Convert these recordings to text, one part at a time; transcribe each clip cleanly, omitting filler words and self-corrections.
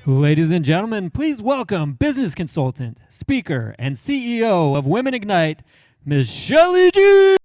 Ladies and gentlemen, please welcome business consultant, speaker, and CEO of Women Ignite, Ms. Sheli G.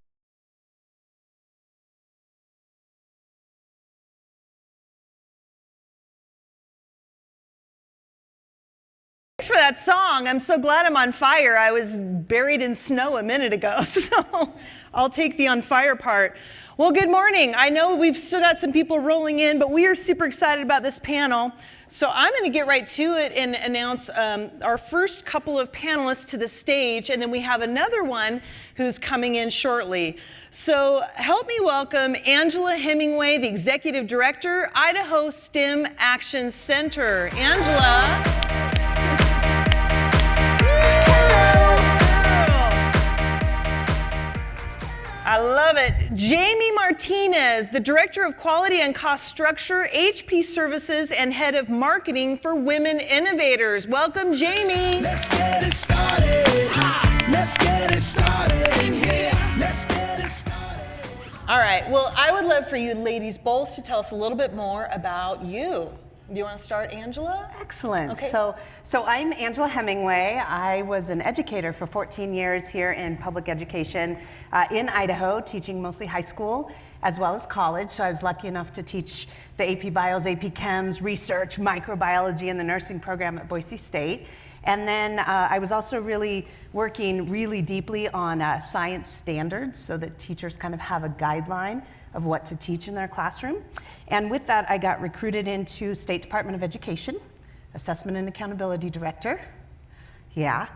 Thanks for that song. I'm so glad I'm on fire. I was buried in snow a minute ago, so I'll take the on fire part. Well, good morning. I know we've still got some people rolling in, but we are super excited about this panel. So I'm going to get right to it and announce our first couple of panelists to the stage, and then we have another one who's coming in shortly. So help me welcome Angela Hemingway, the Executive Director, Idaho STEM Action Center. Angela. I love it. Jaimee Martinez, the Director of Quality and Cost Structure, HP Services, and Head of Marketing for Women Innovators. Welcome, Jaimee. Let's get it started. Let's get it started in here. Let's get it started. All right. Well, I would love for you ladies both to tell us a little bit more about you. Do you want to start, Angela? Excellent. Okay. So I'm Angela Hemingway. I was an educator for 14 years here in public education in Idaho, teaching mostly high school as well as college. So I was lucky enough to teach the AP Bios, AP Chems, research, microbiology, and the nursing program at Boise State. And then I was also really working really deeply on science standards so that teachers kind of have a guideline of what to teach in their classroom. And with that, I got recruited into State Department of Education, Assessment and Accountability Director. Yeah.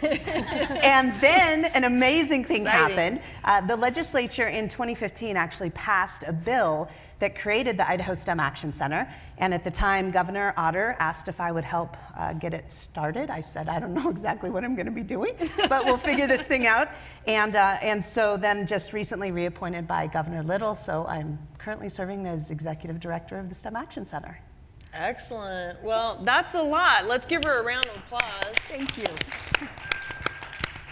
And then an amazing thing happened. The legislature in 2015 actually passed a bill that created the Idaho STEM Action Center. And at the time, Governor Otter asked if I would help get it started. I said, I don't know exactly what I'm going to be doing, but we'll figure this thing out. And so then just recently reappointed by Governor Little, so I'm currently serving as Executive Director of the STEM Action Center. Excellent. Well, that's a lot. Let's give her a round of applause. Thank you.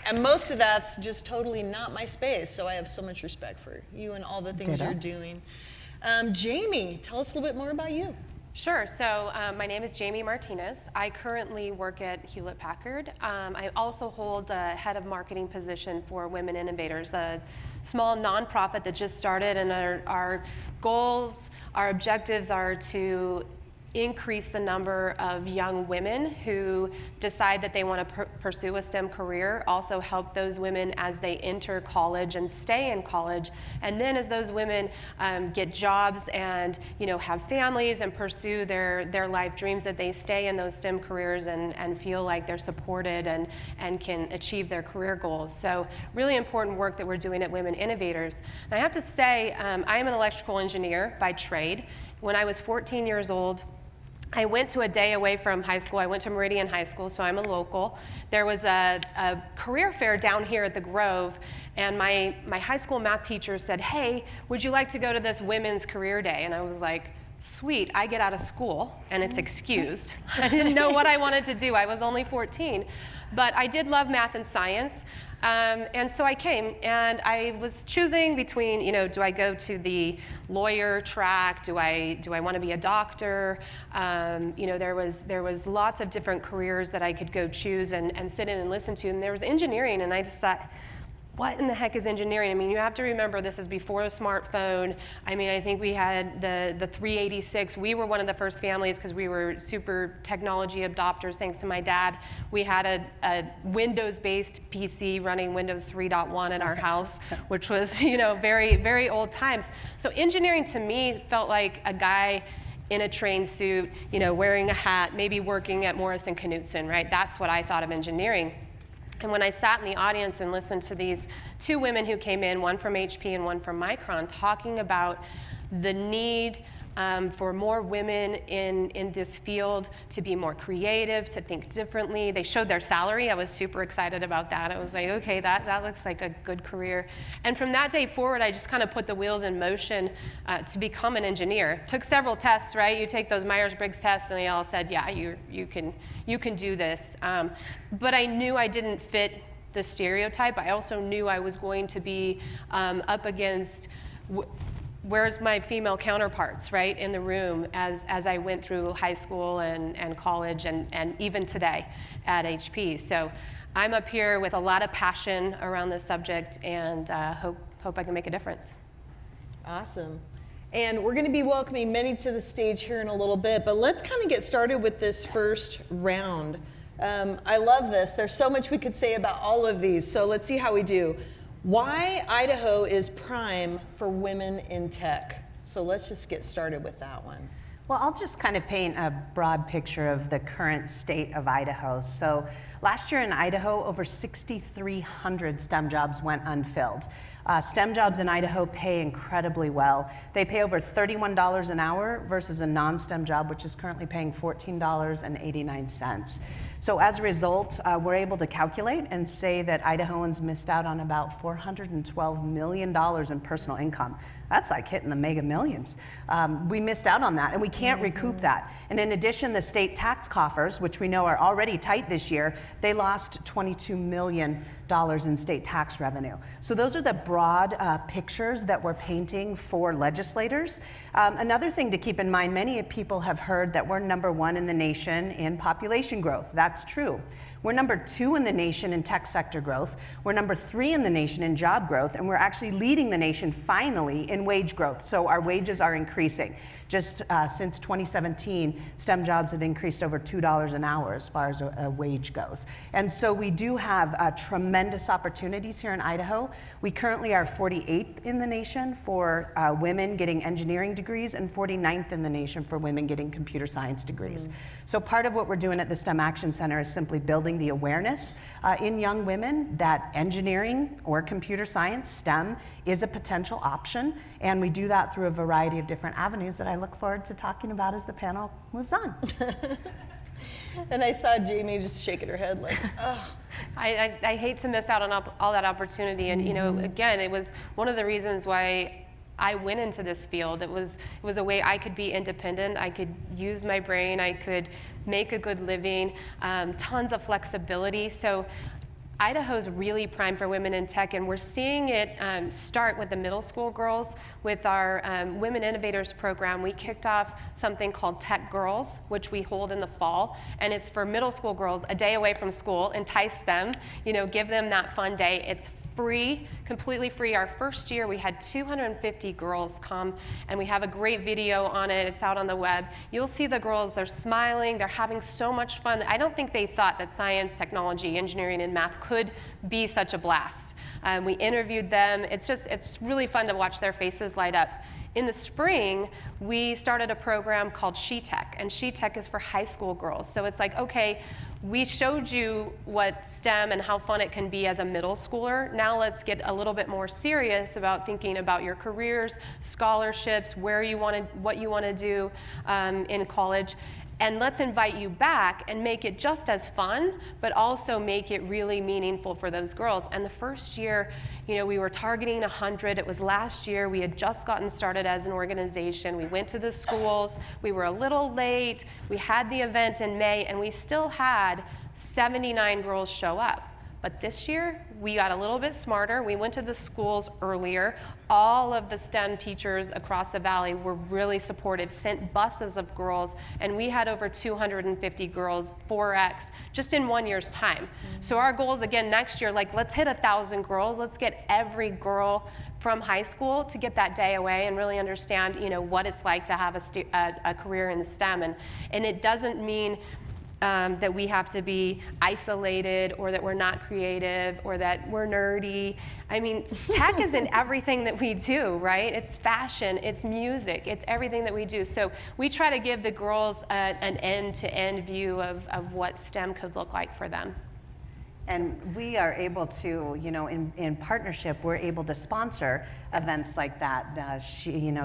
And most of that's just totally not my space, so I have so much respect for you and all the things Ditto. you're doing. Jaimee, tell us a little bit more about you. Sure. So my name is Jaimee Martinez. I currently work at Hewlett-Packard. I also hold a head of marketing position for Women Innovators, a small nonprofit that just started, and our goals, our objectives are to increase the number of young women who decide that they want to pursue a STEM career, also help those women as they enter college and stay in college, and then as those women get jobs and have families and pursue their life dreams, that they stay in those STEM careers and feel like they're supported and can achieve their career goals. So really important work that we're doing at Women Innovators. And I have to say, I am an electrical engineer by trade. When I was 14 years old, I went to a day away from high school. I went to Meridian High School, so I'm a local. There was a career fair down here at the Grove, and my high school math teacher said, hey, would you like to go to this women's career day? And I was like, sweet, I get out of school, and it's excused. I didn't know what I wanted to do. I was only 14. But I did love math and science. And so I came, and I was choosing between, do I go to the lawyer track? Do I want to be a doctor? There was lots of different careers that I could go choose and sit in and listen to. And there was engineering, and I just thought, what in the heck is engineering? I mean, you have to remember this is before the smartphone. I mean, I think we had the 386. We were one of the first families because we were super technology adopters, thanks to my dad. We had a Windows-based PC running Windows 3.1 in our house, which was, very, very old times. So engineering to me felt like a guy in a train suit, wearing a hat, maybe working at Morrison Knudsen, right? That's what I thought of engineering. And when I sat in the audience and listened to these two women who came in, one from HP and one from Micron, talking about the need for more women in this field to be more creative, to think differently. They showed their salary. I was super excited about that. I was like, okay, that looks like a good career. And from that day forward, I just kind of put the wheels in motion to become an engineer. Took several tests, right? You take those Myers-Briggs tests, and they all said, yeah, you can do this. But I knew I didn't fit the stereotype. I also knew I was going to be up against where's my female counterparts, right, in the room as I went through high school and college and even today at HP. So I'm up here with a lot of passion around this subject and hope I can make a difference. Awesome. And we're going to be welcoming Mindy to the stage here in a little bit, but let's kind of get started with this first round. I love this. There's so much we could say about all of these, so let's see how we do. Why Idaho is prime for women in tech. So let's just get started with that one. Well, I'll just kind of paint a broad picture of the current state of Idaho. So last year in Idaho, over 6,300 STEM jobs went unfilled. STEM jobs in Idaho pay incredibly well. They pay over $31 an hour versus a non-STEM job, which is currently paying $14.89. So as a result, we're able to calculate and say that Idahoans missed out on about $412 million in personal income. That's like hitting the mega millions. We missed out on that, and we can't recoup that. And in addition, the state tax coffers, which we know are already tight this year, they lost $22 million in state tax revenue. So those are the broad pictures that we're painting for legislators. Another thing to keep in mind, many people have heard that we're #1 in the nation in population growth. That's true. We're #2 in the nation in tech sector growth. We're #3 in the nation in job growth, and we're actually leading the nation finally in wage growth. So our wages are increasing. Just since 2017, STEM jobs have increased over $2 an hour as far as a wage goes. And so we do have tremendous opportunities here in Idaho. We currently are 48th in the nation for women getting engineering degrees and 49th in the nation for women getting computer science degrees. So part of what we're doing at the STEM Action Center is simply building the awareness in young women that engineering or computer science, STEM, is a potential option. And we do that through a variety of different avenues that I look forward to talking about as the panel moves on. And I saw Jaimee just shaking her head like, ugh. I hate to miss out on all that opportunity. And, you know, again, it was one of the reasons why I went into this field. It was a way I could be independent. I could use my brain. I could make a good living, tons of flexibility. So Idaho's really primed for women in tech, and we're seeing it start with the middle school girls. With our Women Innovators program, we kicked off something called Tech Girls, which we hold in the fall, and it's for middle school girls, a day away from school, entice them, you know, give them that fun day. It's free, completely free. Our first year, we had 250 girls come, and we have a great video on it. It's out on the web. You'll see the girls, they're smiling, they're having so much fun. I don't think they thought that science, technology, engineering, and math could be such a blast. We interviewed them. It's really fun to watch their faces light up. In the spring, we started a program called She Tech, and She Tech is for high school girls. So it's like, okay, we showed you what STEM and how fun it can be as a middle schooler. Now let's get a little bit more serious about thinking about your careers, scholarships, what you want to do in college. And let's invite you back and make it just as fun, but also make it really meaningful for those girls. And the first year, you know, we were targeting 100. It was last year. We had just gotten started as an organization. We went to the schools. We were a little late. We had the event in May, and we still had 79 girls show up. But this year, we got a little bit smarter. We went to the schools earlier. All of the STEM teachers across the valley were really supportive, sent buses of girls, and we had over 250 girls, 4X, just in 1 year's time. So our goal is, again, next year, like, let's hit 1,000 girls. Let's get every girl from high school to get that day away and really understand, you know, what it's like to have a career in STEM. And it doesn't mean that we have to be isolated or that we're not creative or that we're nerdy. I mean, tech is in everything that we do, right? It's fashion, it's music, it's everything that we do. So we try to give the girls an end-to-end view of what STEM could look like for them. And we are able to, you know, in partnership, we're able to sponsor events like that,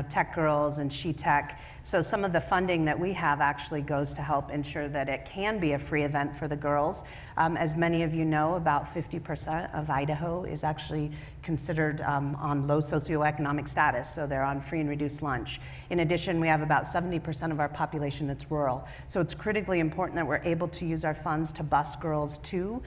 Tech Girls and She Tech. So some of the funding that we have actually goes to help ensure that it can be a free event for the girls. As many of you know, about 50% of Idaho is actually considered on low socioeconomic status, so they're on free and reduced lunch. In addition, we have about 70% of our population that's rural. So it's critically important that we're able to use our funds to bus girls to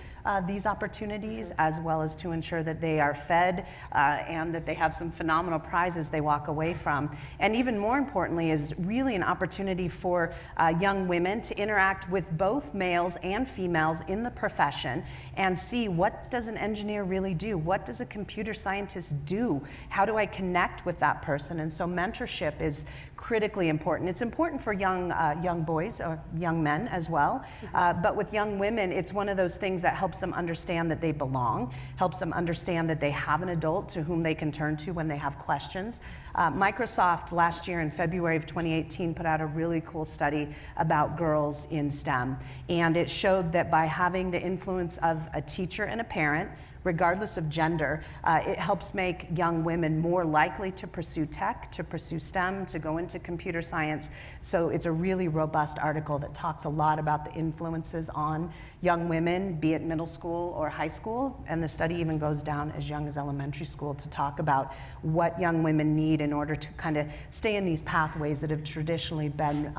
these opportunities, as well as to ensure that they are fed and that they have some phenomenal prizes they walk away from. And even more importantly is really an opportunity for young women to interact with both males and females in the profession and see, what does an engineer really do? What does a computer scientist do? How do I connect with that person? And so mentorship is critically important. It's important for young boys or young men as well, but with young women, it's one of those things that helps them understand that they belong, helps them understand that they have an adult to whom they can turn to when they have questions. Microsoft last year in February of 2018 put out a really cool study about girls in STEM, and it showed that by having the influence of a teacher and a parent, regardless of gender, it helps make young women more likely to pursue tech, to pursue STEM, to go into computer science. So it's a really robust article that talks a lot about the influences on young women, be it middle school or high school, and the study even goes down as young as elementary school to talk about what young women need in order to kind of stay in these pathways that have traditionally been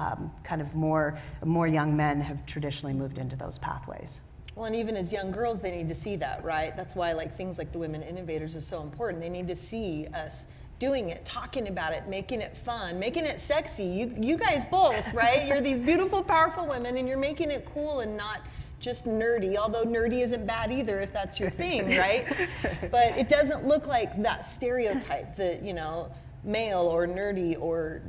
kind of more young men have traditionally moved into those pathways. Well, and even as young girls, they need to see that, right? That's why things like the Women Innovators are so important. They need to see us doing it, talking about it, making it fun, making it sexy. You guys both, right? You're these beautiful, powerful women, and you're making it cool and not just nerdy, although nerdy isn't bad either if that's your thing, right? But it doesn't look like that stereotype that, male or nerdy or,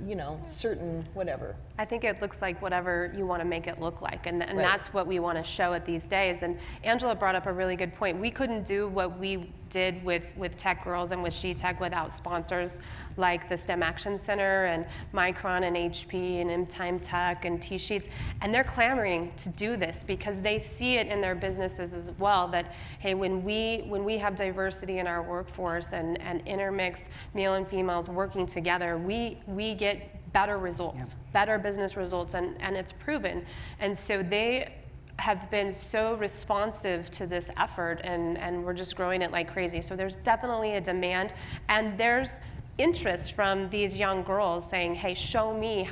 certain whatever. I think it looks like whatever you want to make it look like, and Right. that's what we want to show at these days. And Angela brought up a really good point. We couldn't do what we did with Tech Girls and with She Tech without sponsors like the STEM Action Center and Micron and HP and In Time Tech and T-Sheets. And they're clamoring to do this because they see it in their businesses as well, that, hey, when we have diversity in our workforce and intermix male and females working together, we get better results, better business results, and it's proven. And so they have been so responsive to this effort, and we're just growing it like crazy. So there's definitely a demand, and there's interest from these young girls saying, hey, show me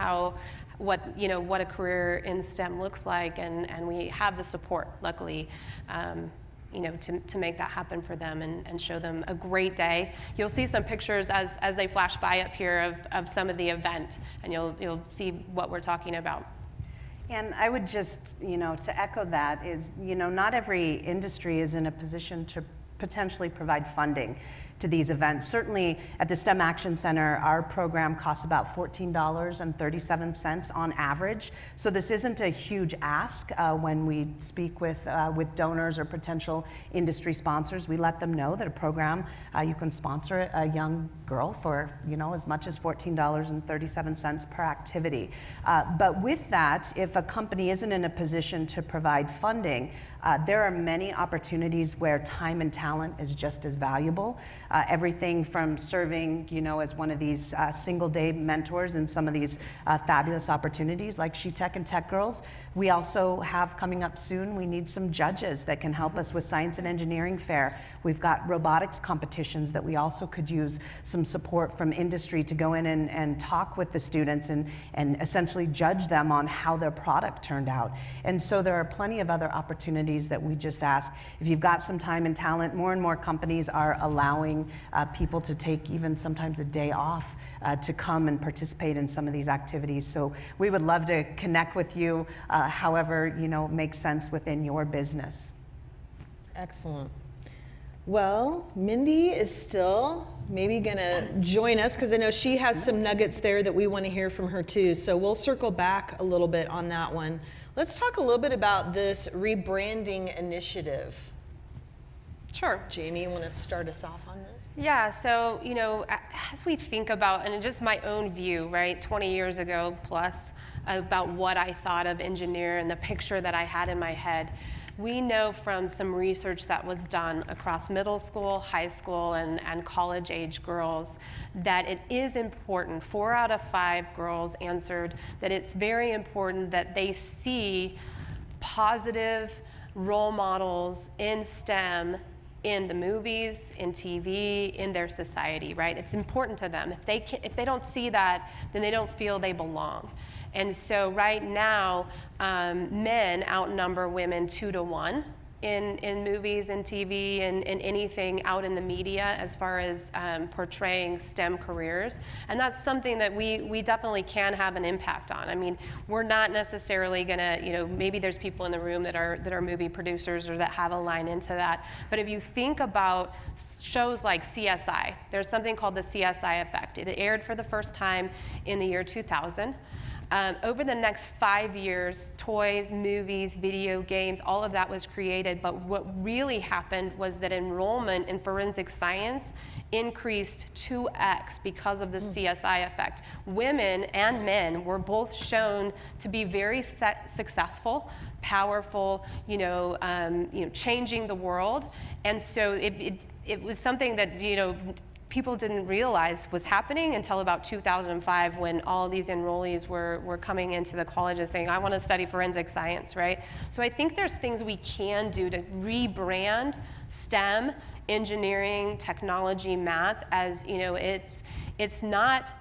what a career in STEM looks like, and we have the support, luckily, to make that happen for them and show them a great day. You'll see some pictures as they flash by up here of some of the event, and you'll see what we're talking about. And I would just, to echo that is, not every industry is in a position to potentially provide funding to these events. Certainly at the STEM Action Center, our program costs about $14.37 on average. So this isn't a huge ask when we speak with donors or potential industry sponsors. We let them know that a program, you can sponsor a young girl for as much as $14.37 per activity. But with that, if a company isn't in a position to provide funding, there are many opportunities where time and talent is just as valuable. Everything from serving, as one of these single-day mentors in some of these fabulous opportunities like She Tech and Tech Girls. We also have coming up soon, we need some judges that can help us with Science and Engineering Fair. We've got robotics competitions that we also could use some support from industry to go in and talk with the students and essentially judge them on how their product turned out. And so there are plenty of other opportunities that we just ask. If you've got some time and talent, more and more companies are allowing people to take even sometimes a day off to come and participate in some of these activities. So we would love to connect with you however makes sense within your business. Excellent. Well, Mindy is still maybe gonna join us because I know she has some nuggets there that we want to hear from her too. So we'll circle back a little bit on that one. Let's talk a little bit about this rebranding initiative. Sure. Jaimee, you want to start us off on this? Yeah, so, as we think about, and just my own view, right, 20 years ago plus, about what I thought of engineer and the picture that I had in my head, we know from some research that was done across middle school, high school, and college-age girls that it is important. 4 out of 5 girls answered that it's very important that they see positive role models in STEM in the movies, in TV, in their society, right? It's important to them. If they don't see that, then they don't feel they belong. And so right now, men outnumber women 2 to 1 in movies and TV and anything out in the media as far as portraying STEM careers. And that's something that we definitely can have an impact on. I mean, we're not necessarily gonna, you know, maybe there's people in the room that are movie producers or that have a line into that. But if you think about shows like CSI, there's something called the CSI effect. It aired for the first time in the year 2000. Over the next 5 years, toys, movies, video games, all of that was created, but what really happened was that enrollment in forensic science increased 2x because of the CSI effect. Women and men were both shown to be very successful, powerful, changing the world, and so it was something that, people didn't realize was happening until about 2005 when all these enrollees were coming into the colleges saying, I want to study forensic science, right? So I think there's things we can do to rebrand STEM, engineering, technology, math as, it's not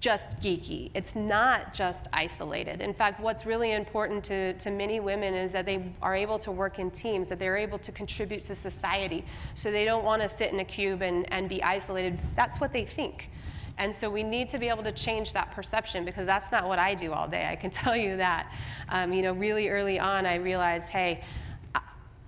just geeky. It's not just isolated. In fact, what's really important to many women is that they are able to work in teams, that they're able to contribute to society. So they don't want to sit in a cube and be isolated. That's what they think. And so we need to be able to change that perception, because that's not what I do all day. I can tell you that. Really early on, I realized, hey,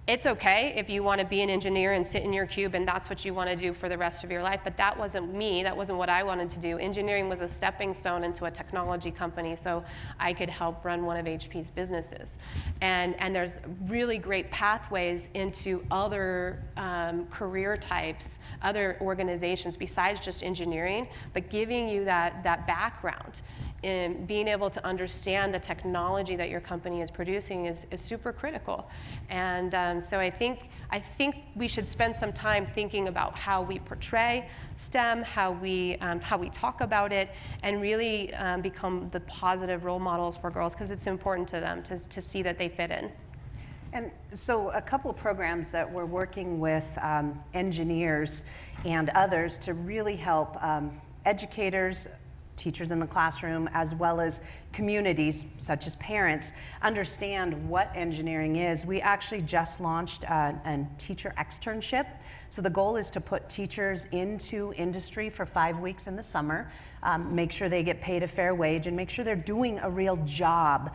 it's okay if you want to be an engineer and sit in your cube and that's what you want to do for the rest of your life, but that wasn't me. That wasn't what I wanted to do. Engineering was a stepping stone into a technology company so I could help run one of HP's businesses. And there's really great pathways into other career types, other organizations besides just engineering, but giving you that background. In being able to understand the technology that your company is producing is super critical. And so I think we should spend some time thinking about how we portray STEM, how we talk about it, and really become the positive role models for girls, because it's important to them to see that they fit in. And so a couple of programs that we're working with engineers and others to really help educators, teachers in the classroom, as well as communities such as parents, understand what engineering is. We actually just launched a teacher externship. So the goal is to put teachers into industry for 5 weeks in the summer, make sure they get paid a fair wage, and make sure they're doing a real job.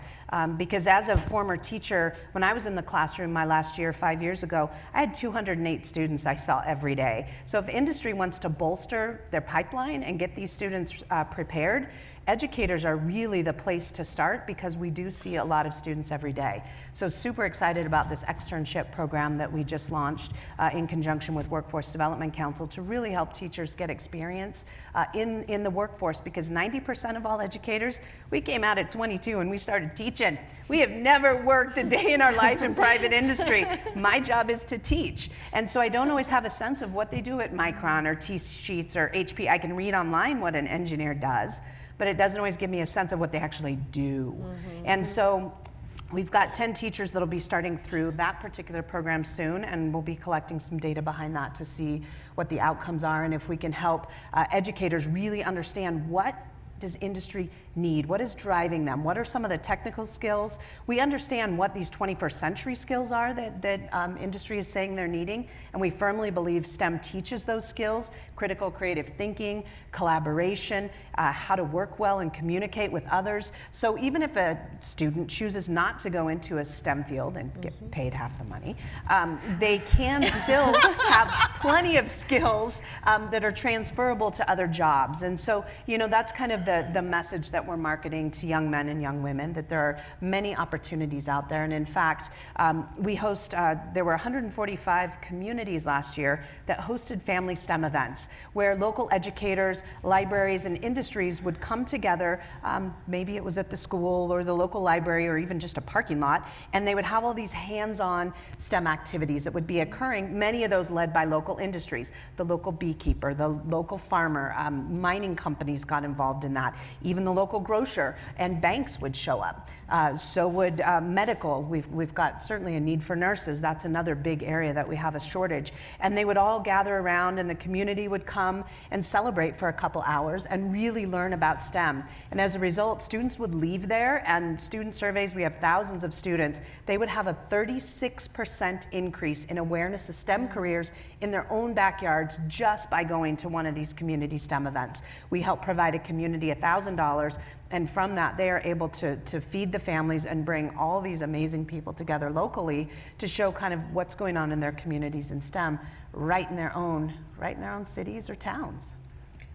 Because as a former teacher, when I was in the classroom my last year, 5 years ago, I had 208 students I saw every day. So if industry wants to bolster their pipeline and get these students prepared, educators are really the place to start, because we do see a lot of students every day. So super excited about this externship program that we just launched in conjunction with Workforce Development Council to really help teachers get experience in the workforce, because 90% of all educators, we came out at 22 and we started teaching. We have never worked a day in our life in private industry. My job is to teach. And so I don't always have a sense of what they do at Micron or T-Sheets or HP. I can read online what an engineer does, but it doesn't always give me a sense of what they actually do. Mm-hmm. And so we've got 10 teachers that'll be starting through that particular program soon, and we'll be collecting some data behind that to see what the outcomes are and if we can help educators really understand what does industry need? What is driving them? What are some of the technical skills? We understand what these 21st century skills are that industry is saying they're needing, and we firmly believe STEM teaches those skills: critical creative thinking, collaboration, how to work well and communicate with others. So even if a student chooses not to go into a STEM field and get paid half the money, they can still have plenty of skills that are transferable to other jobs. And so, that's kind of the message that we're marketing to young men and young women, that there are many opportunities out there. And in fact, we host, there were 145 communities last year that hosted family STEM events, where local educators, libraries, and industries would come together. Maybe it was at the school or the local library or even just a parking lot, and they would have all these hands-on STEM activities that would be occurring, many of those led by local industries. The local beekeeper, the local farmer, mining companies got involved in that. Even the local local grocer, and banks would show up. So would medical. We've got certainly a need for nurses. That's another big area that we have a shortage. And they would all gather around, and the community would come and celebrate for a couple hours and really learn about STEM. And as a result, students would leave there, and student surveys, we have thousands of students, they would have a 36% increase in awareness of STEM careers in their own backyards just by going to one of these community STEM events. We help provide a community $1,000, and from that they are able to feed the families and bring all these amazing people together locally to show kind of what's going on in their communities in STEM right in their own cities or towns.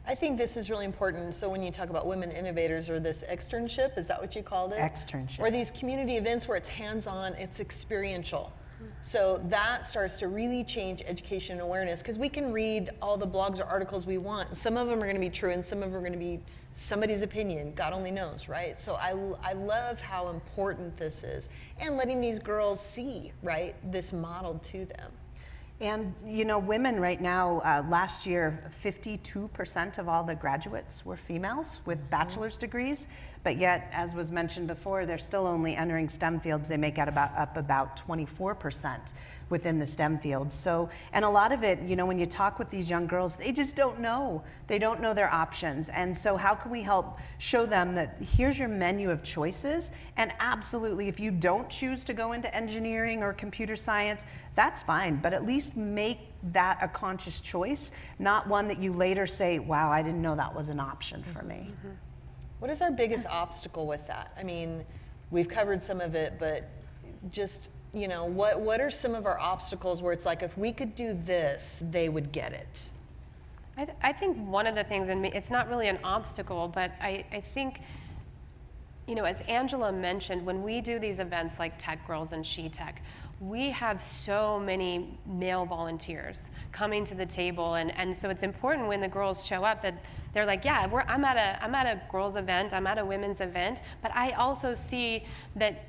I think this is really important. So when you talk about women innovators, or this externship, is that what you called it? Externship. Or these community events where it's hands-on, it's experiential. So that starts to really change education and awareness, because we can read all the blogs or articles we want. And some of them are going to be true, and some of them are going to be somebody's opinion. God only knows, right? So I love how important this is, and letting these girls see, right, this modeled to them. And you know, women right now, last year, 52% of all the graduates were females with bachelor's degrees, but yet, as was mentioned before, they're still only entering STEM fields. They make up about 24% within the STEM fields. So, and a lot of it, you know, when you talk with these young girls, they just don't know. They don't know their options. And so how can we help show them that here's your menu of choices, and absolutely, if you don't choose to go into engineering or computer science, that's fine, but at least make that a conscious choice, not one that you later say, wow, I didn't know that was an option for me. Mm-hmm. What is our biggest obstacle with that? I mean, we've covered some of it, but just, you know, what are some of our obstacles where it's like, if we could do this, they would get it? I think one of the things, and it's not really an obstacle, but I think, you know, as Angela mentioned, when we do these events like Tech Girls and She Tech, we have so many male volunteers coming to the table, and so it's important when the girls show up that they're like, yeah, I'm at a girls event, I'm at a women's event, but I also see that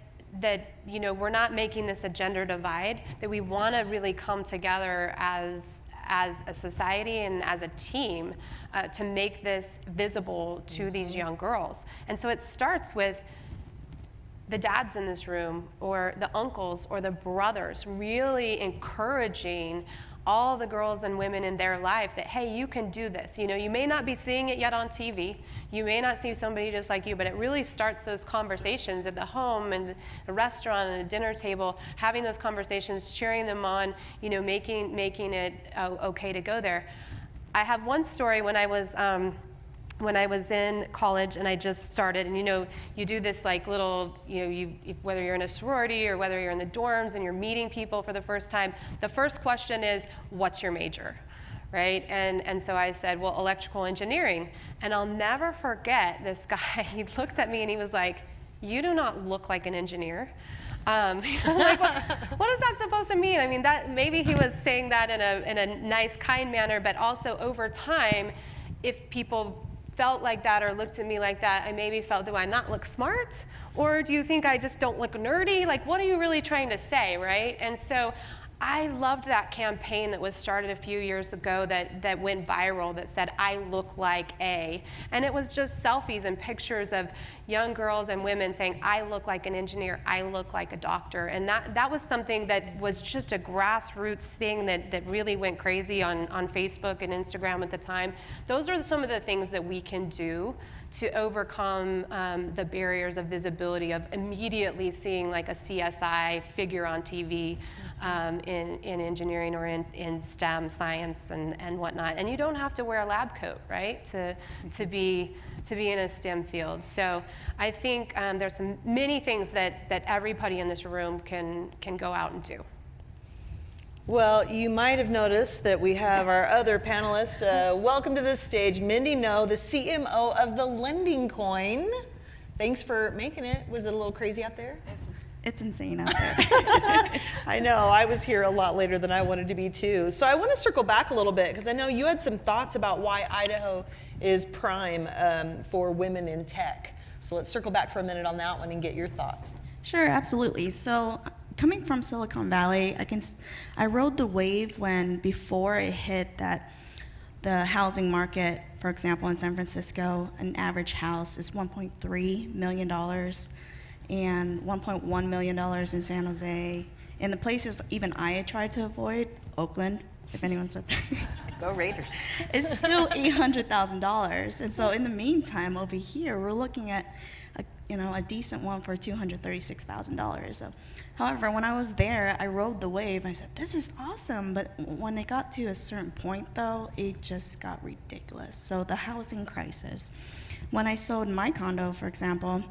you know, we're not making this a gender divide, that we want to really come together as a society and as a team to make this visible to these young girls. And so it starts with the dads in this room, or the uncles, or the brothers, really encouraging all the girls and women in their life that, hey, you can do this. You know, you may not be seeing it yet on TV, you may not see somebody just like you, but it really starts those conversations at the home and the restaurant and the dinner table, having those conversations, cheering them on, you know, making it okay to go there. I have one story when I was in college and I just started, and you know, you do this like little, you know, whether you're in a sorority or whether you're in the dorms and you're meeting people for the first time, the first question is, what's your major, right? And so I said, well, electrical engineering. And I'll never forget this guy, he looked at me and he was like, you do not look like an engineer. Like, what is that supposed to mean? I mean, that maybe he was saying that in a nice, kind manner, but also over time, if people felt like that or looked at me like that, I maybe felt, do I not look smart? Or do you think I just don't look nerdy? Like, what are you really trying to say, right? And so I loved that campaign that was started a few years ago that went viral that said, I look like A. And it was just selfies and pictures of young girls and women saying, I look like an engineer, I look like a doctor. And that was something that was just a grassroots thing that really went crazy on Facebook and Instagram at the time. Those are some of the things that we can do to overcome the barriers of visibility, of immediately seeing like a CSI figure on TV in engineering or in STEM, science and whatnot. And you don't have to wear a lab coat, right, to be in a STEM field. So I think there's many things that everybody in this room can go out and do. Well, you might have noticed that we have our other panelist. Welcome to the stage, Mindy Ngo, the CMO of the LendingCoin. Thanks for making it. Was it a little crazy out there? It's insane out there. I know, I was here a lot later than I wanted to be too. So I want to circle back a little bit, because I know you had some thoughts about why Idaho is prime for women in tech. So let's circle back for a minute on that one and get your thoughts. Sure, absolutely. So coming from Silicon Valley, I rode the wave when before it hit that the housing market for example, in San Francisco, an average house is $1.3 million and $1.1 million in San Jose. And the places even I tried to avoid, Oakland, if anyone's up Go Raiders. it's still $800,000. And so in the meantime, over here, we're looking at a decent one for $236,000. So, however, when I was there, I rode the wave. I said, this is awesome. But when it got to a certain point, though, it just got ridiculous. So the housing crisis. When I sold my condo, for example,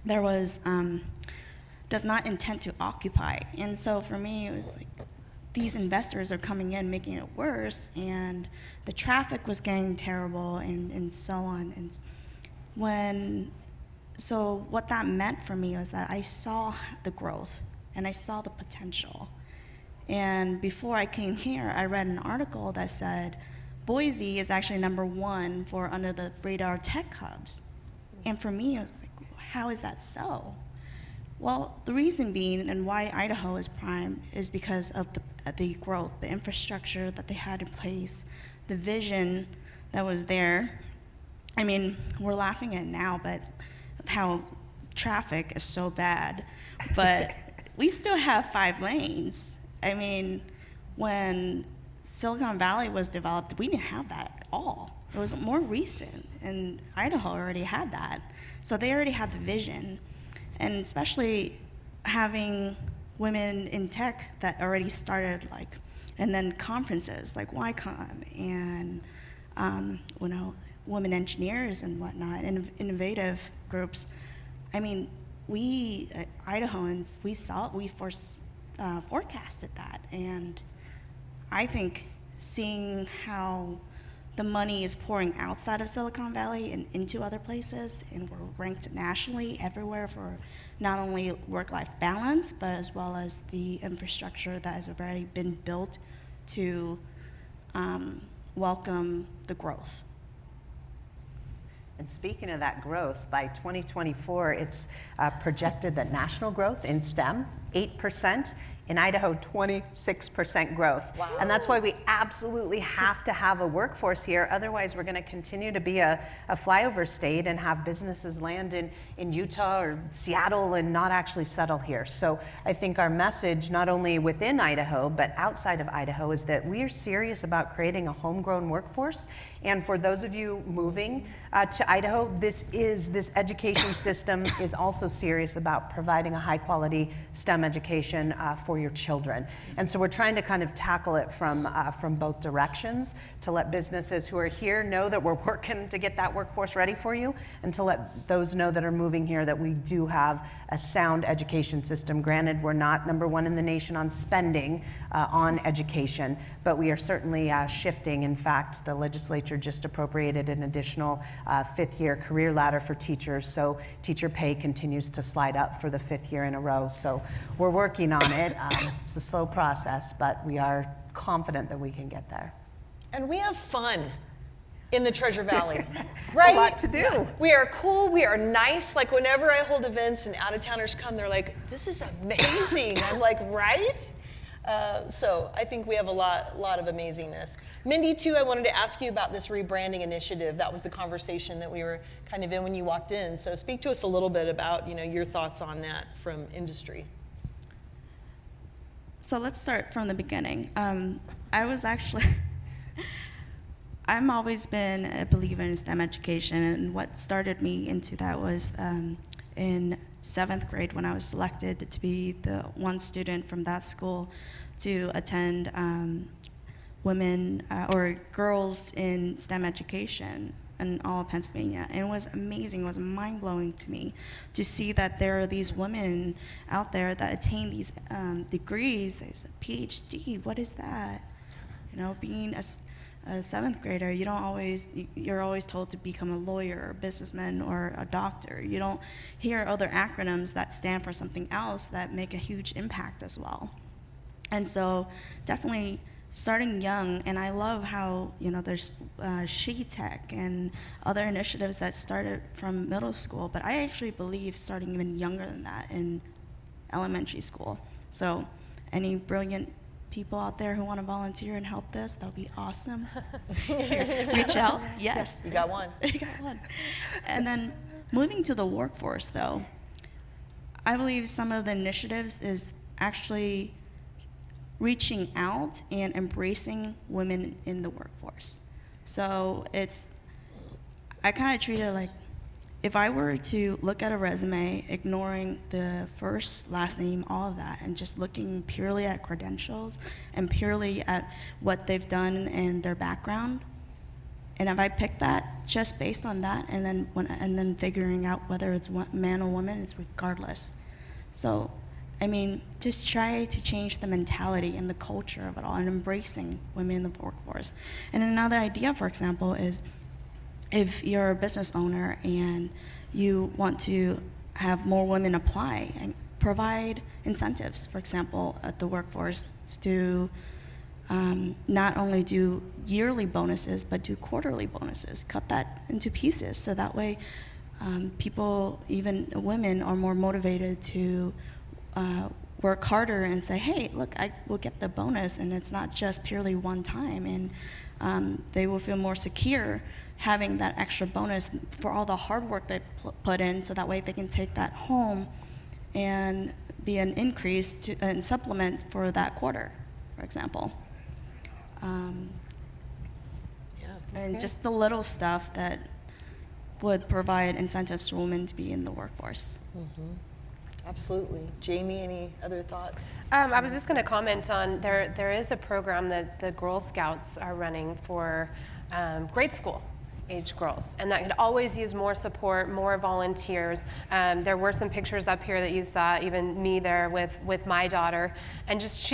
there was, does not intend to occupy. And so for me, it was like, these investors are coming in, making it worse, and the traffic was getting terrible, and so on. And so what that meant for me was that I saw the growth, and I saw the potential. And before I came here, I read an article that said Boise is actually #1 for under the radar tech hubs. And for me, it was like, how is that so? Well, the reason being, and why Idaho is prime, is because of the growth, the infrastructure that they had in place, the vision that was there. I mean, we're laughing at it now, but how traffic is so bad, but we still have 5 lanes. I mean, when Silicon Valley was developed, we didn't have that at all. It was more recent, and Idaho already had that. So they already had the vision. And especially having women in tech that already started, and then conferences like YCon and women engineers and whatnot, innovative groups. I mean, we Idahoans, we forecasted that, and I think seeing how the money is pouring outside of Silicon Valley and into other places, and we're ranked nationally everywhere for not only work-life balance, but as well as the infrastructure that has already been built to welcome the growth. And speaking of that growth, by 2024, it's projected that national growth in STEM, 8%, in Idaho, 26% growth. Wow. And that's why we absolutely have to have a workforce here. Otherwise, we're going to continue to be a flyover state and have businesses land in Utah or Seattle and not actually settle here. So I think our message, not only within Idaho, but outside of Idaho, is that we are serious about creating a homegrown workforce. And for those of you moving to Idaho, this education system is also serious about providing a high quality STEM education for your children. And so we're trying to kind of tackle it from both directions, to let businesses who are here know that we're working to get that workforce ready for you, and to let those know that are moving here that we do have a sound education system. Granted, we're not #1 in the nation on spending on education, but we are certainly shifting. In fact, the legislature just appropriated an additional 5th-year career ladder for teachers, so teacher pay continues to slide up for the 5th year in a row. So we're working on it. It's a slow process, but we are confident that we can get there. And we have fun in the Treasure Valley, right? A lot to do. We are cool, we are nice. Like whenever I hold events and out-of-towners come, they're like, this is amazing. I'm like, right? So I think we have a lot of amazingness. Mindy, too, I wanted to ask you about this rebranding initiative. That was the conversation that we were kind of in when you walked in. So speak to us a little bit about, your thoughts on that from industry. So let's start from the beginning. I've always been a believer in STEM education, and what started me into that was in 7th grade when I was selected to be the one student from that school to attend women or girls in STEM education in all of Pennsylvania. And it was amazing, it was mind-blowing to me to see that there are these women out there that attain these degrees. There's a PhD, what is that? Being a 7th grader, you're always told to become a lawyer, a businessman, or a doctor. You don't hear other acronyms that stand for something else that make a huge impact as well. And so definitely starting young, and I love how there's She Tech and other initiatives that started from middle school, but I actually believe starting even younger than that in elementary school. So any brilliant people out there who want to volunteer and help this, that would be awesome. Reach out. Yes. You got one. You got one. And then moving to the workforce, though, I believe some of the initiatives is actually reaching out and embracing women in the workforce. So I kind of treat it like, if I were to look at a resume, ignoring the first, last name, all of that, and just looking purely at credentials and purely at what they've done and their background, and if I pick that just based on that, and then figuring out whether it's man or woman, it's regardless. So, I mean, just try to change the mentality and the culture of it all, and embracing women in the workforce. And another idea, for example, is if you're a business owner and you want to have more women apply, and provide incentives, for example, at the workforce to not only do yearly bonuses, but do quarterly bonuses. Cut that into pieces, so that way people, even women, are more motivated to work harder and say, hey, look, I will get the bonus, and it's not just purely one time, and they will feel more secure having that extra bonus for all the hard work they put in, so that way they can take that home and be an increase and supplement for that quarter, for example. And just the little stuff that would provide incentives for women to be in the workforce. Absolutely. Jaimee, any other thoughts? I was just going to comment on, there is a program that the Girl Scouts are running for grade school age girls, and that could always use more support, more volunteers. There were some pictures up here that you saw, even me there with my daughter, and just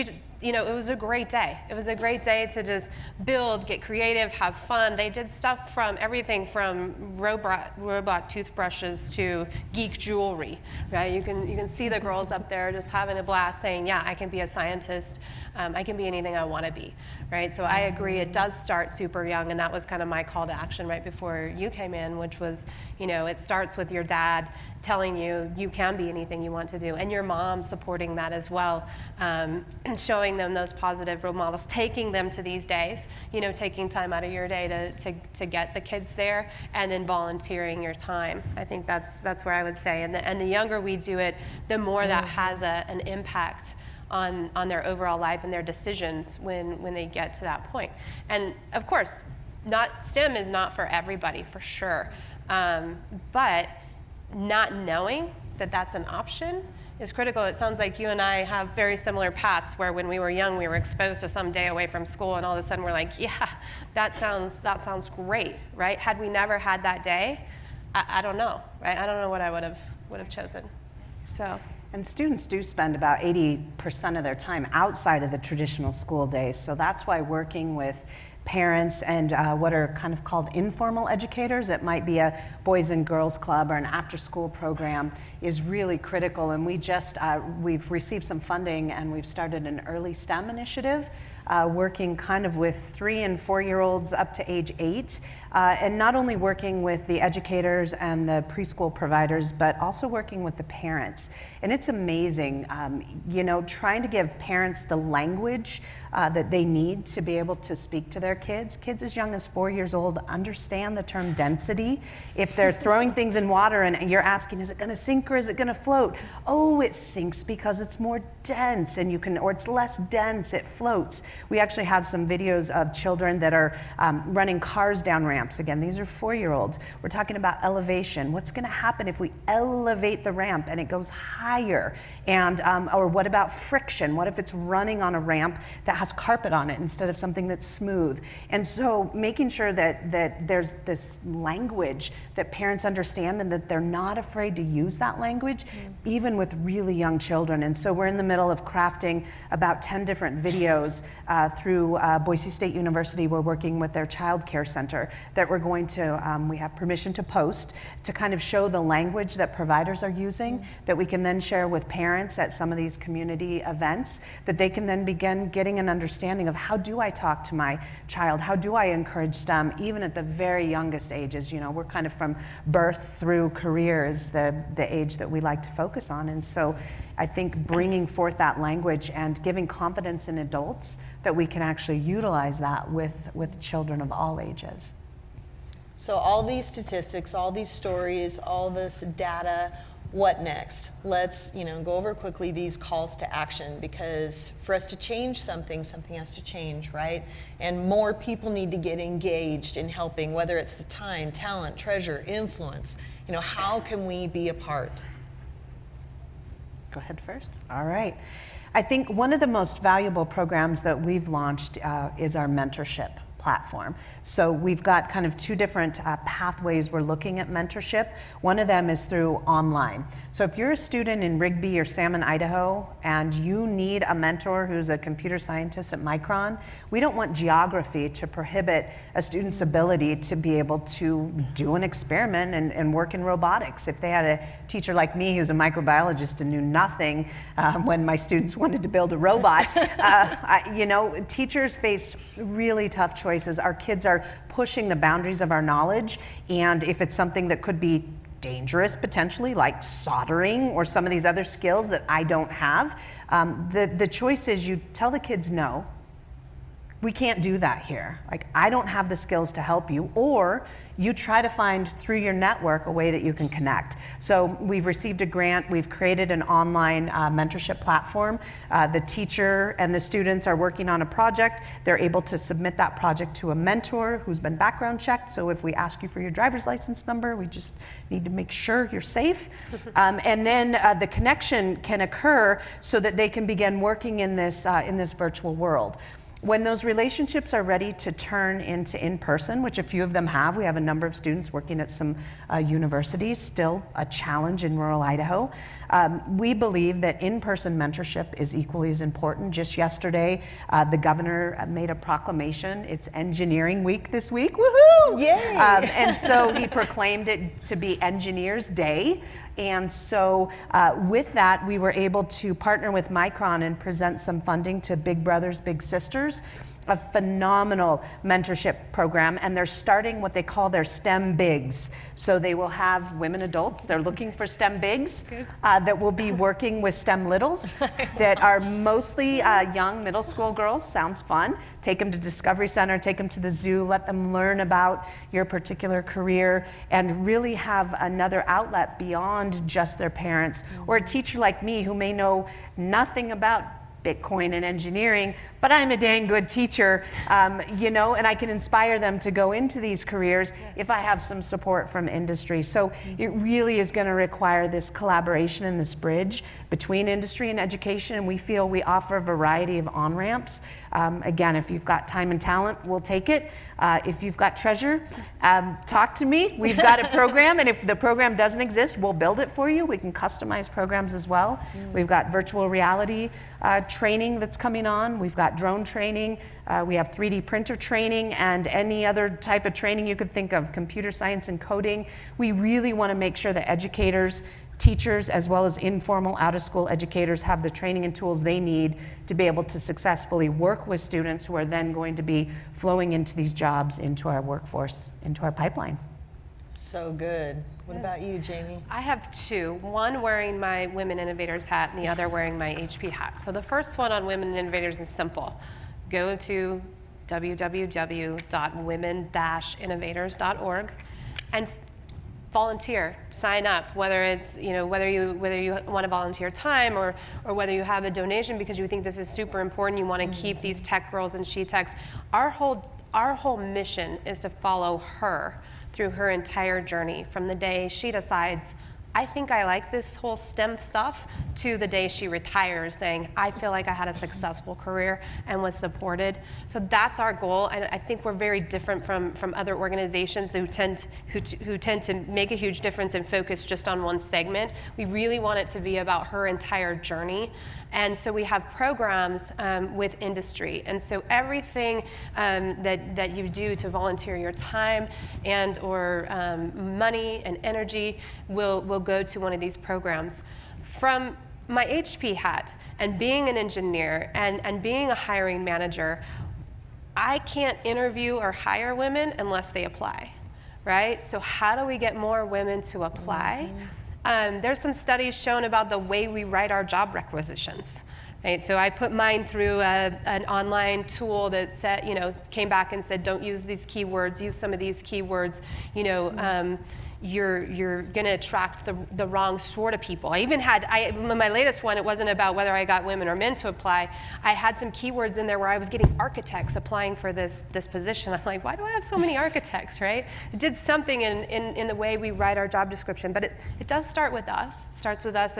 it was a great day. It was a great day to just build, get creative, have fun. They did stuff from everything from robot toothbrushes to geek jewelry, right? You can see the girls up there just having a blast, saying, yeah, I can be a scientist. I can be anything I want to be, right? So I agree, it does start super young, and that was kind of my call to action right before you came in, which was, it starts with your dad telling you you can be anything you want to do, and your mom supporting that as well, and showing them those positive role models, taking them to these days, taking time out of your day to get the kids there, and then volunteering your time. I think that's where I would say, and the younger we do it, the more that has an impact on their overall life and their decisions when they get to that point. And of course, STEM is not for everybody, for sure, but not knowing that that's an option is critical. It sounds like you and I have very similar paths, where when we were young, we were exposed to some day away from school, and all of a sudden we're like, yeah, that sounds great, right? Had we never had that day, I don't know, right? I don't know what I would have chosen. So. And students do spend about 80% of their time outside of the traditional school days, so that's why working with parents and what are kind of called informal educators, it might be a Boys and Girls Club or an after-school program, is really critical. And we've received some funding, and we've started an early STEM initiative, working kind of with 3 and 4-year-olds up to age 8, and not only working with the educators and the preschool providers, but also working with the parents. And it's amazing, trying to give parents the language that they need to be able to speak to their kids. Kids as young as 4 years old understand the term density. If they're throwing things in water and you're asking, is it going to sink or is it going to float? Oh, it sinks because it's more dense, or it's less dense, it floats. We actually have some videos of children that are running cars down ramps. Again, these are 4-year-olds. We're talking about elevation. What's going to happen if we elevate the ramp and it goes higher? And or what about friction? What if it's running on a ramp that has carpet on it instead of something that's smooth? And so making sure that there's this language that parents understand, and that they're not afraid to use that language, even with really young children. And so we're in the middle of crafting about 10 different videos through Boise State University. We're working with their child care center that we're going to, we have permission to post, to kind of show the language that providers are using, that we can then share with parents at some of these community events, that they can then begin getting an understanding of, how do I talk to my child? How do I encourage STEM, even at the very youngest ages? We're kind of from birth through career is the age that we like to focus on. And so I think bringing forth that language and giving confidence in adults that we can actually utilize that with children of all ages. So all these statistics, all these stories, all this data, what next? Let's go over quickly these calls to action, because for us to change something, something has to change, right? And more people need to get engaged in helping, whether it's the time, talent, treasure, influence. How can we be a part? Go ahead first. All right. I think one of the most valuable programs that we've launched is our mentorship platform. So we've got kind of two different pathways we're looking at mentorship. One of them is through online. So if you're a student in Rigby or Salmon, Idaho, and you need a mentor who's a computer scientist at Micron, we don't want geography to prohibit a student's ability to be able to do an experiment and work in robotics. If they had a teacher like me who's a microbiologist and knew nothing when my students wanted to build a robot, teachers face really tough choices. Our kids are pushing the boundaries of our knowledge, and if it's something that could be dangerous potentially, like soldering or some of these other skills that I don't have, the choice is you tell the kids no. We can't do that here. Like, I don't have the skills to help you, or you try to find through your network a way that you can connect. So we've received a grant, we've created an online mentorship platform. The teacher and the students are working on a project. They're able to submit that project to a mentor who's been background checked. So if we ask you for your driver's license number, we just need to make sure you're safe. And then the connection can occur so that they can begin working in this virtual world. When those relationships are ready to turn into in-person, which a few of them have, we have a number of students working at some universities, still a challenge in rural Idaho. We believe that in-person mentorship is equally as important. Just yesterday, the governor made a proclamation. It's Engineering Week this week, woohoo! Yay! And so he proclaimed it to be Engineers Day. And so with that, we were able to partner with Micron and present some funding to Big Brothers Big Sisters, a phenomenal mentorship program, and they're starting what they call their STEM Bigs. So they will have women adults, they're looking for STEM Bigs that will be working with STEM Littles that are mostly young middle school girls. Sounds fun. Take them to Discovery Center, take them to the zoo, let them learn about your particular career, and really have another outlet beyond just their parents. Or a teacher like me who may know nothing about Bitcoin and engineering, but I'm a dang good teacher, and I can inspire them to go into these careers if I have some support from industry. So it really is going to require this collaboration and this bridge between industry and education, and we feel we offer a variety of on-ramps. Again, if you've got time and talent, we'll take it. If you've got treasure, talk to me. We've got a program, and if the program doesn't exist, we'll build it for you. We can customize programs as well. We've got virtual reality training that's coming on. We've got drone training. We have 3D printer training and any other type of training you could think of, computer science and coding. We really want to make sure that educators, teachers, as well as informal out-of-school educators have the training and tools they need to be able to successfully work with students who are then going to be flowing into these jobs, into our workforce, into our pipeline. So good. What about you, Jaimee? I have two, one wearing my Women Innovators hat and the other wearing my HP hat. So the first one on Women Innovators is simple. Go to www.women-innovators.org and volunteer, sign up, whether it's, whether you want to volunteer time or whether you have a donation because you think this is super important, you want to keep these tech girls and she techs. Our whole mission is to follow her through her entire journey, from the day she decides, I think I like this whole STEM stuff, to the day she retires saying, I feel like I had a successful career and was supported. So that's our goal, and I think we're very different from other organizations who tend to make a huge difference and focus just on one segment. We really want it to be about her entire journey. And so we have programs with industry. And so everything that you do to volunteer your time and or money and energy will go to one of these programs. From my HP hat and being an engineer and being a hiring manager, I can't interview or hire women unless they apply, right? So how do we get more women to apply? There's some studies shown about the way we write our job requisitions. Right, so I put mine through an online tool that said, came back and said, don't use these keywords, use some of these keywords, you're going to attract the wrong sort of people. I even had, my latest one, it wasn't about whether I got women or men to apply. I had some keywords in there where I was getting architects applying for this position. I'm like, why do I have so many architects, right? It did something in the way we write our job description, but it does start with us. It starts with us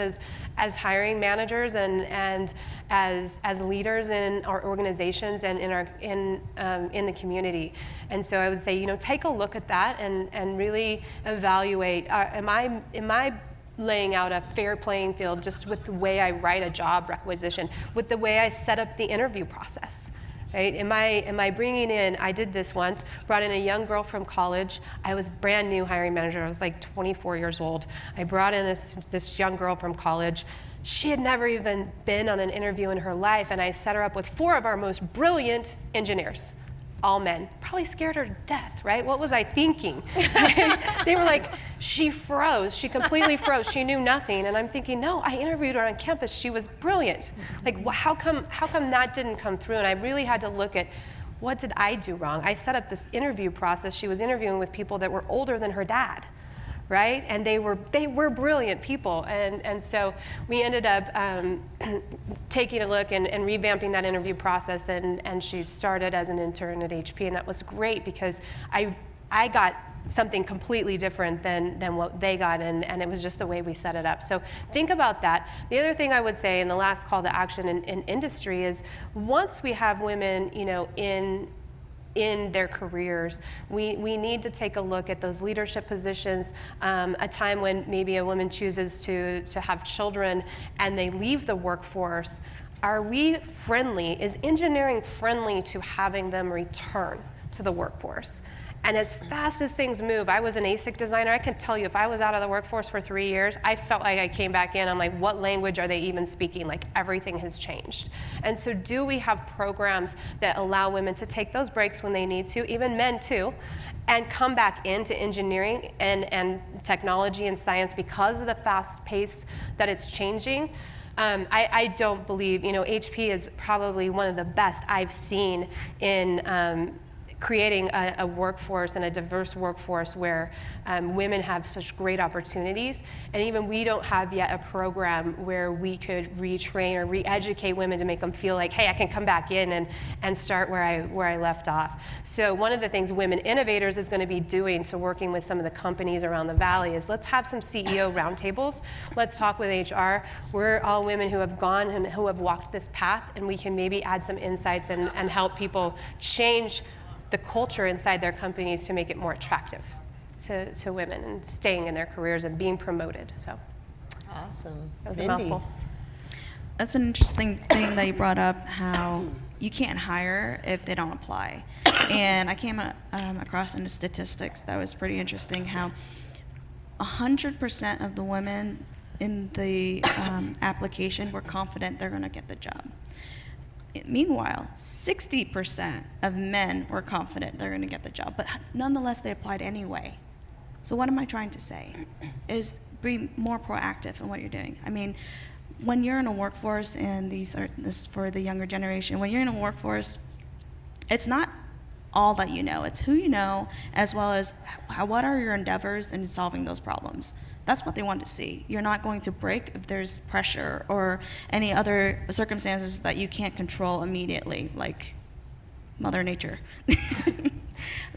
as hiring managers and as leaders in our organizations and in the community. And so I would say, take a look at that and really evaluate, am I laying out a fair playing field just with the way I write a job requisition, with the way I set up the interview process? Right? Am I bringing in, I did this once, brought in a young girl from college. I was brand new hiring manager. I was like 24 years old. I brought in this young girl from college. She had never even been on an interview in her life, and I set her up with 4 of our most brilliant engineers. All men, probably scared her to death, right? What was I thinking? They were like, she froze, she completely froze, she knew nothing. And I'm thinking, no, I interviewed her on campus, she was brilliant. Like, how come that didn't come through? And I really had to look at, what did I do wrong? I set up this interview process. She was interviewing with people that were older than her dad, right? And they were brilliant people. And so we ended up taking a look and revamping that interview process, and she started as an intern at HP, and that was great because I got something completely different than what they got, and it was just the way we set it up. So think about that. The other thing I would say, and the last call to action in industry, is once we have women, in their careers, we need to take a look at those leadership positions, a time when maybe a woman chooses to have children and they leave the workforce. Are we friendly? Is engineering friendly to having them return to the workforce? And as fast as things move, I was an ASIC designer. I can tell you, if I was out of the workforce for 3 years, I felt like I came back in. I'm like, what language are they even speaking? Like, everything has changed. And so do we have programs that allow women to take those breaks when they need to, even men too, and come back into engineering and technology and science because of the fast pace that it's changing? I don't believe, HP is probably one of the best I've seen in creating a workforce and a diverse workforce where women have such great opportunities. And even we don't have yet a program where we could retrain or re-educate women to make them feel like, hey, I can come back in and start where I left off. So one of the things Women Innovators is going to be doing to working with some of the companies around the Valley is let's have some CEO roundtables. Let's talk with HR. We're all women who have gone and who have walked this path, and we can maybe add some insights and help people change the culture inside their companies to make it more attractive to women and staying in their careers and being promoted. So Awesome. that was a Mindy. mouthful. That's an interesting thing that you brought up, how you can't hire if they don't apply. And I came across in the statistics that was pretty interesting, how 100% of the women in the application were confident they're going to get the job. Meanwhile, 60% of men were confident they're going to get the job, but nonetheless, they applied anyway. So what am I trying to say? Is be more proactive in what you're doing. I mean, when you're in a workforce, and this is for the younger generation, when you're in a workforce, it's not all that you know. It's who you know, as well as what are your endeavors in solving those problems. That's what they want to see. You're not going to break if there's pressure or any other circumstances that you can't control immediately, like Mother Nature.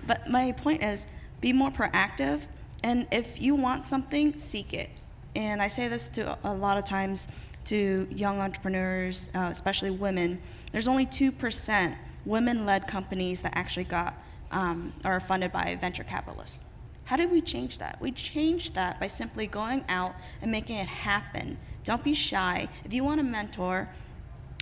But my point is, be more proactive, and if you want something, seek it. And I say this to a lot of times to young entrepreneurs, especially women. There's only 2% women-led companies that actually are funded by venture capitalists. How did we change that? We changed that by simply going out and making it happen. Don't be shy. If you want a mentor,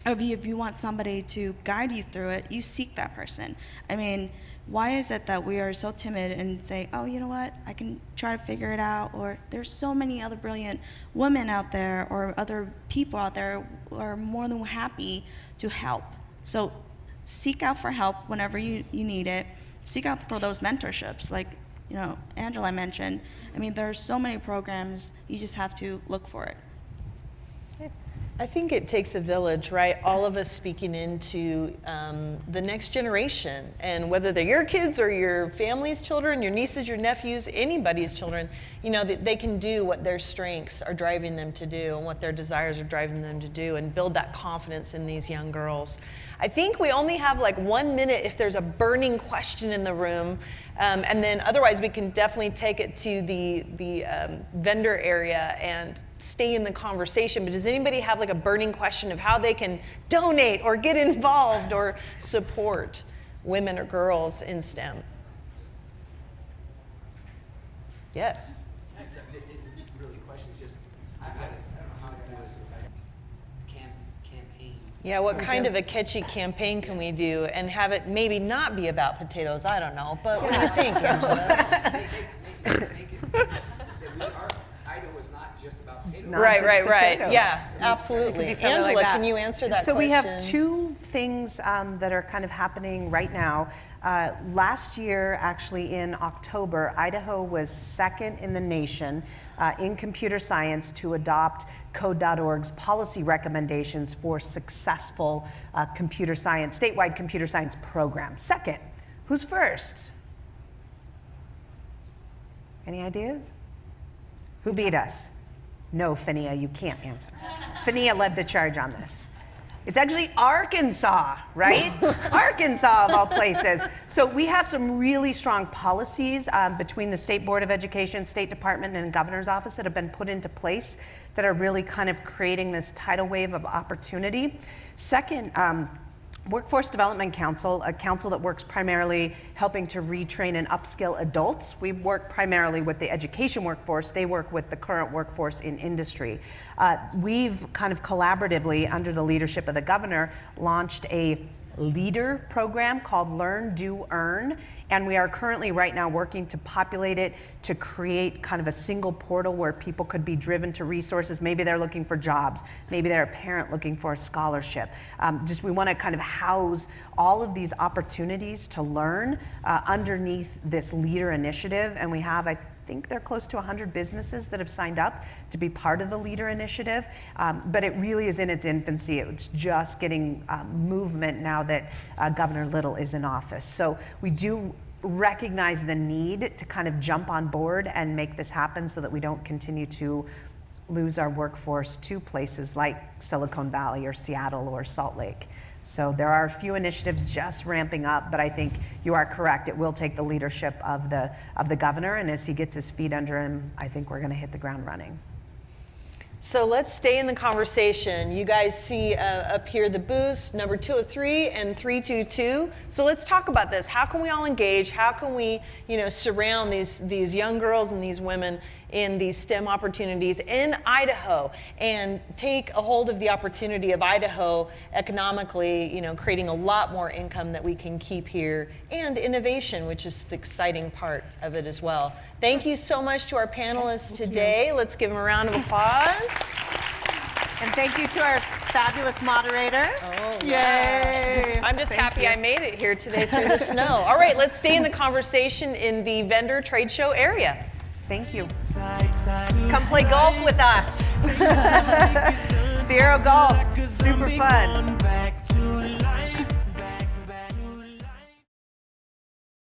or if you want somebody to guide you through it, you seek that person. I mean, why is it that we are so timid and say, oh, you know what, I can try to figure it out, or there's so many other brilliant women out there or other people out there who are more than happy to help. So seek out for help whenever you need it. Seek out for those mentorships. Like, you know, Angela mentioned, I mean, there are so many programs, you just have to look for it. I think it takes a village, right? All of us speaking into the next generation, and whether they're your kids or your family's children, your nieces, your nephews, anybody's children, you know, that they can do what their strengths are driving them to do and what their desires are driving them to do, and build that confidence in these young girls. I think we only have like 1 minute if there's a burning question in the room, and then otherwise we can definitely take it to the vendor area and stay in the conversation. But does anybody have like a burning question of how they can donate or get involved or support women or girls in STEM? Yes. It's really a question. It's just, I don't know how I got asked about campaign. Yeah, what kind of a catchy campaign can we do and have it maybe not be about potatoes? I don't know, but what do you think, Angela? Idaho is not just about potatoes. Not Right, just right, right. potatoes. Yeah, absolutely. It could be something Angela, like that. can you answer that So question? we have two things that are kind of happening right now. Last year, actually in October, Idaho was second in the nation in computer science to adopt Code.org's policy recommendations for successful computer science, statewide computer science programs. Second, who's first? Any ideas? Who beat us? No, Phinia, you can't answer. Phinia led the charge on this. It's actually Arkansas, right? Arkansas, of all places. So we have some really strong policies between the State Board of Education, State Department, and Governor's Office that have been put into place that are really kind of creating this tidal wave of opportunity. Second, Workforce Development Council, a council that works primarily helping to retrain and upskill adults. We work primarily with the education workforce. They work with the current workforce in industry. We've kind of collaboratively, under the leadership of the governor, launched a leader program called Learn, Do, Earn, and we are currently right now working to populate it to create kind of a single portal where people could be driven to resources. Maybe they're looking for jobs, maybe they're a parent looking for a scholarship. We want to kind of house all of these opportunities to learn underneath this leader initiative, and we have, I think they're close to 100 businesses that have signed up to be part of the Leader Initiative, but it really is in its infancy. It's just getting movement now that Governor Little is in office. So we do recognize the need to kind of jump on board and make this happen so that we don't continue to lose our workforce to places like Silicon Valley or Seattle or Salt Lake. So there are a few initiatives just ramping up, but I think you are correct. It will take the leadership of the governor, and as he gets his feet under him, I think we're going to hit the ground running. So let's stay in the conversation. You guys see up here the booths, number 203 and 322. So let's talk about this. How can we all engage? How can we, surround these young girls and these women in these STEM opportunities in Idaho and take a hold of the opportunity of Idaho economically, creating a lot more income that we can keep here, and innovation, which is the exciting part of it as well. Thank you so much to our panelists today. Let's give them a round of applause. And thank you to our fabulous moderator. Oh, Yay! I'm just happy I made it here today through the snow. All right, let's stay in the conversation in the vendor trade show area. Thank you. Come play golf with us. Spiro Golf, super fun.